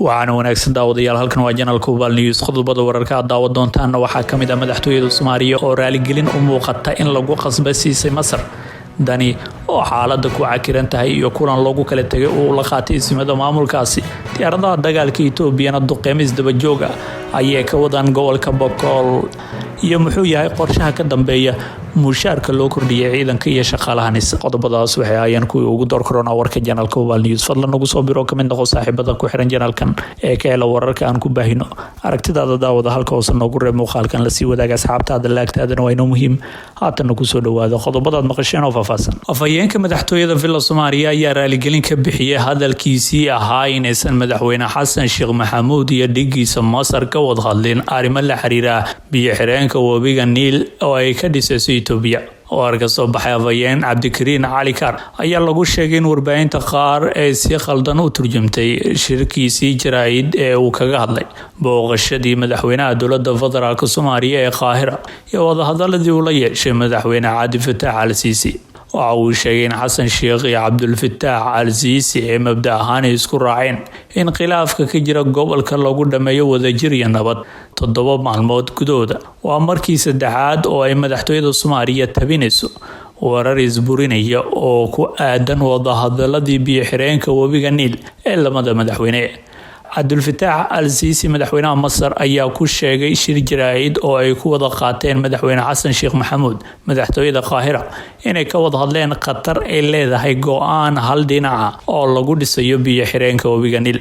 waxaana wanaagsan daawadayaal halkan waa Channel Kubal News qodobada wararka daawad doontaan waxaa kamid ah madaxtooyada Soomaaliya oo raaligelin u muuqata in lagu qasbasiisay Masar dani oo xaaladda ku cakiran tahay iyo kulan lagu kala tagay oo la qaatay ismada maamulkaasi diyaaradaha dagaalka Itoobiya duqeymis daba jooga ayay ka wadaan gobolka Boqol iyo muxuu yahay qorshaha ka dambeeya mushaarka loo kordhiyay ciidanka iyo shaqaalaha qodobadaas waxay ayaan ku ugu door corona warka Channel Kubal News fadlan nagu soo biro kamid noqo saaxiibada ku xiran channelkan ee ka hela wararka aan ku baahino aragtidaada daawada halka oo nagu reeb muuqaalkan la sii wadaaga asxaabtaada laagtaadana waa inoo muhiim haatan ku soo dhawaada qodobadaad maqasheen oo faahfaahsan afayeenka madaxtooyada Villa Soomaaliya ayaa raaligelin ka bixiyay hadalkiisii ahaa in aysan madaxweyne Xasan Sheekh Maxamuud iyo dhigiisa Masar ka wada hadleen arrimo la xiriira biyo xireenka wabiga Niil oo ay ka dhisay Itoobiya oo arka soo baxay afayeen Cabdikariin Cali Kar ayaa lagu sheegay in warbaahinta qaar ay si qaldan u turjumtay shirkiisii jaraa'id ee uu kaga hadlay booqashadii madaxweynaha dowladda federaalka Soomaaliya ee Qaahira iyo wadahadaladii uu la yeeshay madaxweyne Cabdi Fataax Al-Siisi waxa uu sheegay in Xasan Sheekh iyo Cabdul Fataax Al-Siisi ay mabda ahaan isku raaceen in khilaafka ka jira gobolka lagu dhameeyo wadajir iyo nabad 7 maalmood gudooda waa markii saddexaad oo ay madaxtooyada Soomaaliya tabinayso warar isburinaya oo ku aadan wadahadaladii biyo xireenka wabiga Niil ee lamada madaxweyne Cabdul Fataax Al-Siisi madaxweynaha Masar ayaa ku sheegay shir jaraa'id oo ay ku wada qaateen madaxweyne Xasan Sheekh Maxamuud madaxtooyada Qaahira inay ka wada hadleen Qatar ay leedahay go'aan hal dhinac oo lagu dhisayo biyo xireenka wabiga Niil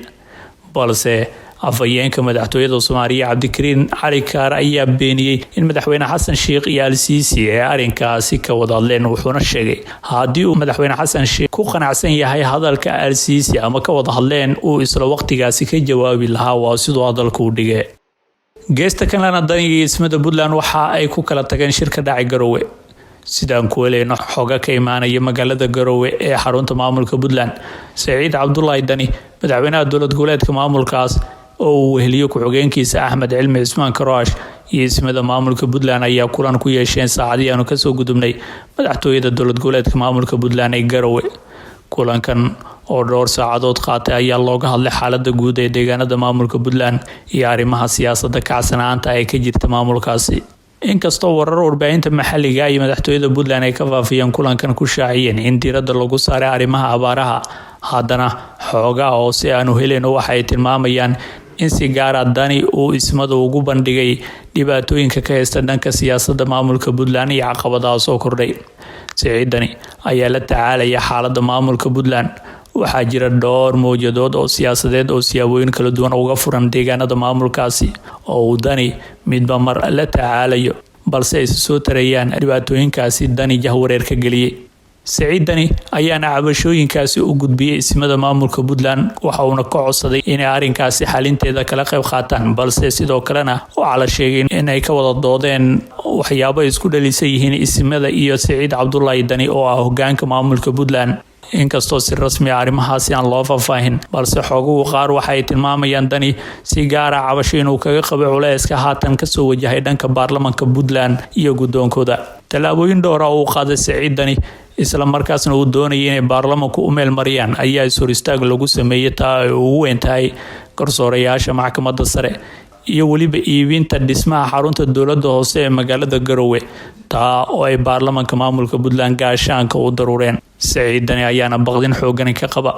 balse afayeenka madaxtooyada Soomaaliya Cabdikariin Cali Kar ayaa beeniyay in madaxweyne Xasan Sheekh iyo Al-Siisi ay arrinkaasi ka wada hadleen wuxuuna sheegay haddii uu madaxweyne Xasan Sheekh ku qanacsan yahay hadalka Al-Siisi ama ka wada hadleen uu isla waqtigaasi ka jawaabi lahaa waa sidoo hadalku u dhigay geesta kalena daniga ismada Puntland waxa ay ku kala tageen shirka dhacay Garowe sidaan ku leeyno xoga ka imaanaya magaalada Garowe ee xarunta maamulka Puntland Saciid Cabdullaahi Dani madaxweynaha dowlad goboleedka maamulkaas oo uu heliyo ku-xigeenkiisa Axmed Cilmi Ismaan Karaash iyo ismada maamulka Puntland ayaa kulan ku yeesheen saacadii aanu ka soo gudubnay madaxtooyada dowlad goboleedka maamulka Puntland ee Garowe kulankan oo dhowr saacadood qaatay ayaa looga hadlay xaaladda guud ee deegaanada maamulka Puntland iyo arrimaha siyaasadda kacsanaanta ay ka jirta maamulkaasi inkastoo warar warbaahinta maxalliga iyo madaxtooyada Puntland ay ka faafiyeen kulankan ku shaaciyeen in diiradda lagu saaray arrimaha abaaraha haddana xoogaa oo si aanu helin waxay tilmaamayaan in si gaar ah Dani uu ismada ugu bandhigay dhibaatooyinka ka haysta dhanka siyaasadda maamulka Puntland iyo caqabadaha soo kordhay Saciid Dani ayaa la tacaalaya xaaladda maamulka Puntland waxaa jira dhowr mowjadood oo siyaasadeed oo siyaabooyin kala duwan uga furan deegaanada maamulkaasi oo uu Dani midba mar la tacaalayo balse ay soo tarayaan dhibaatooyinkaasi Dani jahwareer ka geliyay Saciid Dani ayaana cabashooyinkaasi u gudbiyay ismada maamulka Puntland waxa uu ka codsaday in arrinkaasi xalinteeda kala qayb qaataan balse sidoo kalena waxa la sheegay in ay ka wada doodeen waxyaabo isku dhalisay yihiin ismada iyo Saciid Cabdullaahi Dani oo ah hoggaanka maamulka Puntland inkastoo si rasmi ah arrimahaasi aan loo faahfaahin balse xoguhu qaar waxay tilmaamayaan Dani si gaar ah cabasho inuu kaga qabo culayska haatan ka soo wajahay dhanka baarlamaanka Puntland iyo gudoonkooda talaabooyin dhowr ah oo qaaday Saciid Dani isla markaasna uu doonayay inay baarlamaanku u meel mariyaan ayaa is hor istaag lagu sameeyay taa ay ugu weyn tahay garsoorayaasha maxkamadda sare iyo waliba iibinta dhismaha xarunta dowladda hoose ee magaalada Garowe taa oo ay baarlamaanka maamulka Puntland gaashaanka u daruureen Saciid Dani ayaana baqdin xoogan ka qaba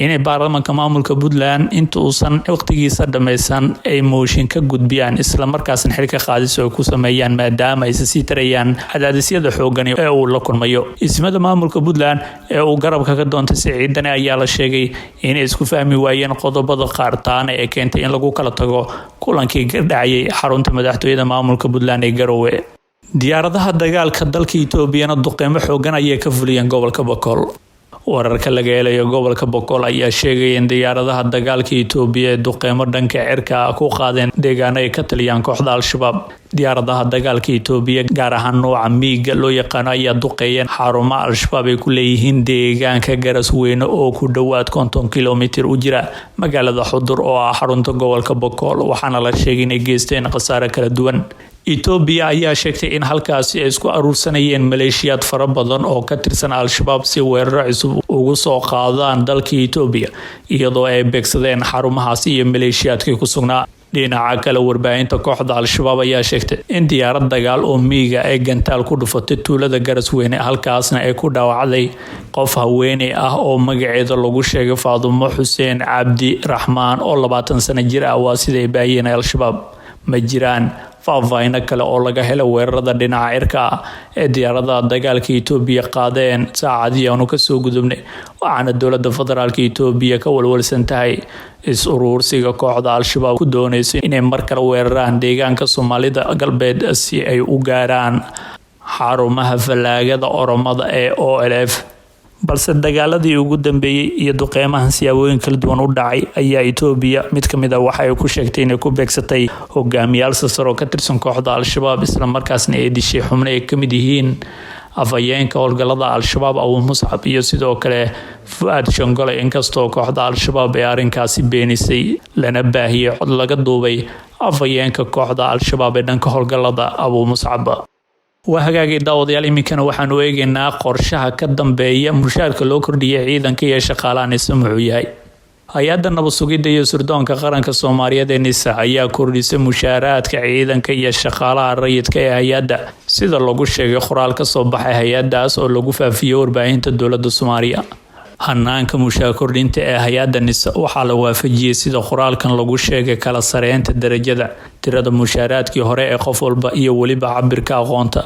inay baarlamaanka maamulka Puntland inta uusan waqtigiisa dhameysan ay mooshin ka gudbiyaan isla markaasna xilka qaadis oo ku sameeyaan maadaama ay sii tarayaan cadaadisyada xoogan ee uu la kulmayo ismada maamulka Puntland ee uu garabka ka doontay Saciid Dani ayaa la sheegay in ay isku fahmi waayeen qodobada qaar taana ee keentay in lagu kala tago kulankii ka dhacay xarunta madaxtooyada maamulka Puntland ee Garowe diyaaradaha dagaalka dalka Itoobiya duqeymo xoogan ayay ka fuliyeen gobolka Boqol wararka laga helayo gobolka Boqol ayaa sheegay in diyaaradaha dagaalka Itoobiya duqeymo dhanka cirka ku qaadeen deegaano ay ka taliyaan kooxda Al-Shabaab diyaaradaha dagaalka Itoobiya gaar ahaan nooca MiG loo yaqaan ayaa duqeeyeen xarumaha Al-Shabaab ay ku leeyihiin deegaanka Garasweyne oo ku dhawaad 50 kiiloomitir u jira magaalada Xudur oo ah xarunta gobolka Boqol waxaana la sheegay inay geysteen khasaare kala duwan Itoobiya ayaa sheegtay in halkaasi ay isku aruursanayeen maleeshiyaad fara badan oo ka tirsan Al-Shabaab si weerar cusub ugu soo qaadaan dalka Itoobiya iyadoo ay beegsadeen xarumahaasi iyo maleeshiyaadkii ku sugnaa. dhinaca kale warbaahinta kooxda Al-Shabaab ayaa sheegtay in diyaarad dagaal oo miiga ay gantaal ku dhufatay tuulada Garasweyne halkaasna ay ku dhaawacday qof haweeney ah oo magaceeda lagu sheegay Faadumo Xuseen Cabdi Raxmaan oo 20 sano jir ah waa sida ay baahiyeen Al-Shabaab. ma jiraan faahfaahin kale oo laga helay weerarada dhinaca cirka ah ee diyaaradaha dagaalka Itoobiya qaadeen saacadii aanu ka soo gudubnay waxaana dowladda federaalka Itoobiya ka walwalsan tahay is-uruursiga kooxda Al-Shabaab ku doonaysa inay mar kale weeraraan deegaanka Soomaalida galbeed si ay u gaaraan xarumaha falaagada Oromada ee OLF. balse dagaaladii ugu dambeeyay iyo duqeymahan siyaabooyin kala duwan u dhacay ayaa Itoobiya mid kamid ah waxa ay ku sheegtay inay ku beegsatay hogaamiyaal sare oo ka tirsan kooxda Al-Shabaab isla markaasna ay dishay xubno ay kamid yihiin afayeenka howlgallada Al-Shabaab Abu Muscab iyo sidoo kale Fuad Shongole. inkastoo kooxda Al-Shabaab ay arrinkaasi beenisay lana baahiyay cod laga duubay afayeenka kooxda Al-Shabaab ee dhanka howlgallada Abu Muscab. وهاجي داود يالي مكان وحن ويجينا قرشها كدنبية مشاركة لو كردية عيدا كي شقالان يسمعوا ياي hay-adda nabad sugidda iyo sirdoonka qaranka Soomaaliyeed ee NISA ayaa kordhisay mushaaraadka ciidanka iyo shaqaalaha rayidka ee hay-adda sida lagu sheegay qoraal ka soo baxay hay-addaas oo lagu faafiyay warbaahinta dowladda Soomaaliya. hanaanka mushaar kordhinta ee hay-adda NISA waxaa la waafajiyay sida qoraalkan lagu sheegay kala sareynta darajada tirada mushaaraadkii hore ee qof walba iyo waliba cabirka aqoonta.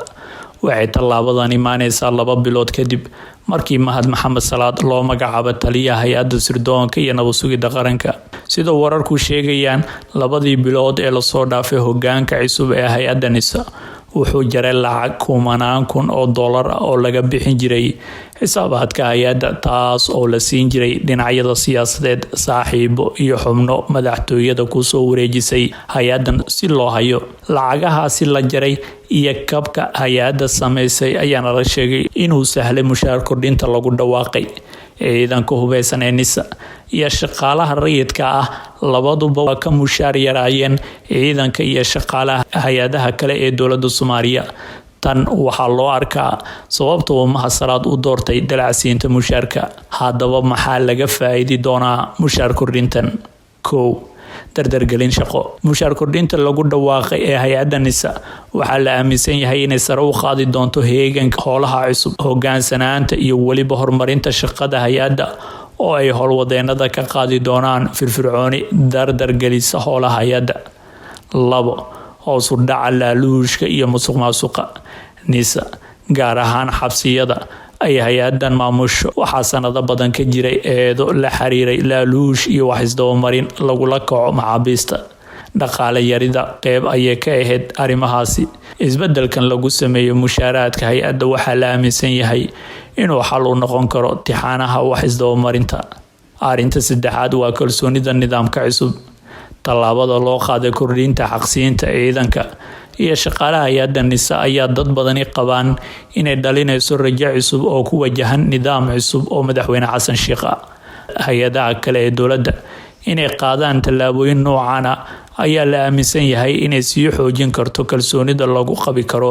waxay tallaabadan imaanaysaa 2 bilood kadib markii Mahad Maxamed Salaad loo magacaabay taliyaha hay-adda sirdoonka iyo nabad sugidda qaranka. sida wararku sheegayaan 2 bilood ee la soo dhaafay hogaanka cusub ee hay-adda NISA wuxuu jaray lacag kumanaan kun oo dollar oo laga bixin jiray xisaabaadka hay-adda taas oo la siin jiray dhinacyada siyaasadeed saaxiibo iyo xubno madaxtooyada ku soo wareejisay hay-addan si loo hayo lacagahaasi la jaray iyo kabka hay-adda sameysay ayaana la sheegay inuu sahlay mushaar kordhinta lagu dhawaaqay. ciidanka hubeysan ee NISA iyo shaqaalaha rayidka ah labaduba waa ka mushaar yaraayeen ciidanka iyo shaqaalaha hay-adaha kale ee dowladda Soomaaliya. tan waxaa loo arkaa sababta uu Mahad Salaad u doortay dalacsiinta mushaarka. haddaba maxaa laga faa'iidi doonaa mushaar kordhintan? 1 dardargelin shaqo. mushaar kordhinta lagu dhawaaqay ee hay-adda NISA waxaa la aaminsan yahay inay sare u qaadi doonto heeganka howlaha cusub hogaansanaanta iyo waliba horumarinta shaqada hay-adda oo ay howlwadeenada ka qaadi doonaan firfircooni dardargelisa howlaha hay-adda. 2 hoos u dhaca laaluushka iyo musuqmaasuqa. NISA gaar ahaan xabsiyada ay hay-addan maamusho waxaa sanado badan ka jiray eedo la xiriiray laaluush iyo wax isdabamarin lagula kaco maxaabiista. dhaqaale yarida qeyb ayay ka ahayd arrimahaasi. isbedelkan lagu sameeyo mushaaraadka hay-adda waxaa la aaminsan yahay inuu xal u noqon karo tixaanaha wax isdabamarinta. arrinta saddexaad waa kalsoonida nidaamka cusub. tallaabada loo qaaday kordhinta xaqsiinta ciidanka iyo shaqaalaha hay-adda NISA ayaa dad badani qabaan inay dhalinayso rajo cusub oo ku wajahan nidaam cusub oo madaxweyne Xasan Sheikh ah. hay-adaha kale ee dowladda inay qaadaan tallaabooyin noocan ah ayaa la aaminsan yahay inay sii xoojin karto kalsoonida lagu qabi karo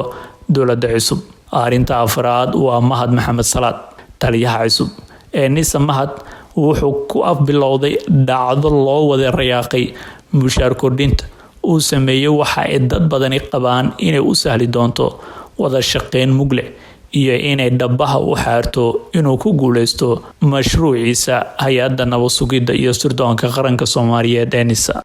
dowladda cusub. arrinta afraad waa Mahad Maxamed Salaad taliyaha cusub ee NISA. Mahad wuxuu ku afbilowday dhacdo loo wada rayaaqay mushaar kordhinta uu sameeyay waxa ay dad badani qabaan inay u sahli doonto wada shaqeyn mugle iyo inay dhabaha u xaarto inuu ku guuleysto mashruuciisa hay-adda nabad sugidda iyo sirdoonka qaranka Soomaaliyeed ee NISA.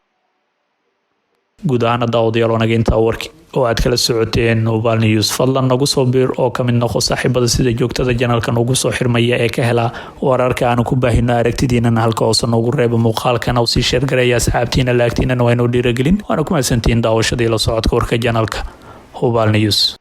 guud ahaan daawadayaal wanaag inta warki oo aad kala socoteen Nobal News fadlan nagu soo biir oo kamid noqo saaxiibada sida joogtada channelkan ugu soo xirmaya ee ka hela wararka aan ku baahino aragtidiina halka oo soo ugu reebo muuqaalkan oo si share gareeya asxaabtiina laagtiina waa inoo dhiirigelin waana ku mahadsantiin daawashada iyo la socodka warka channelka Nobal News.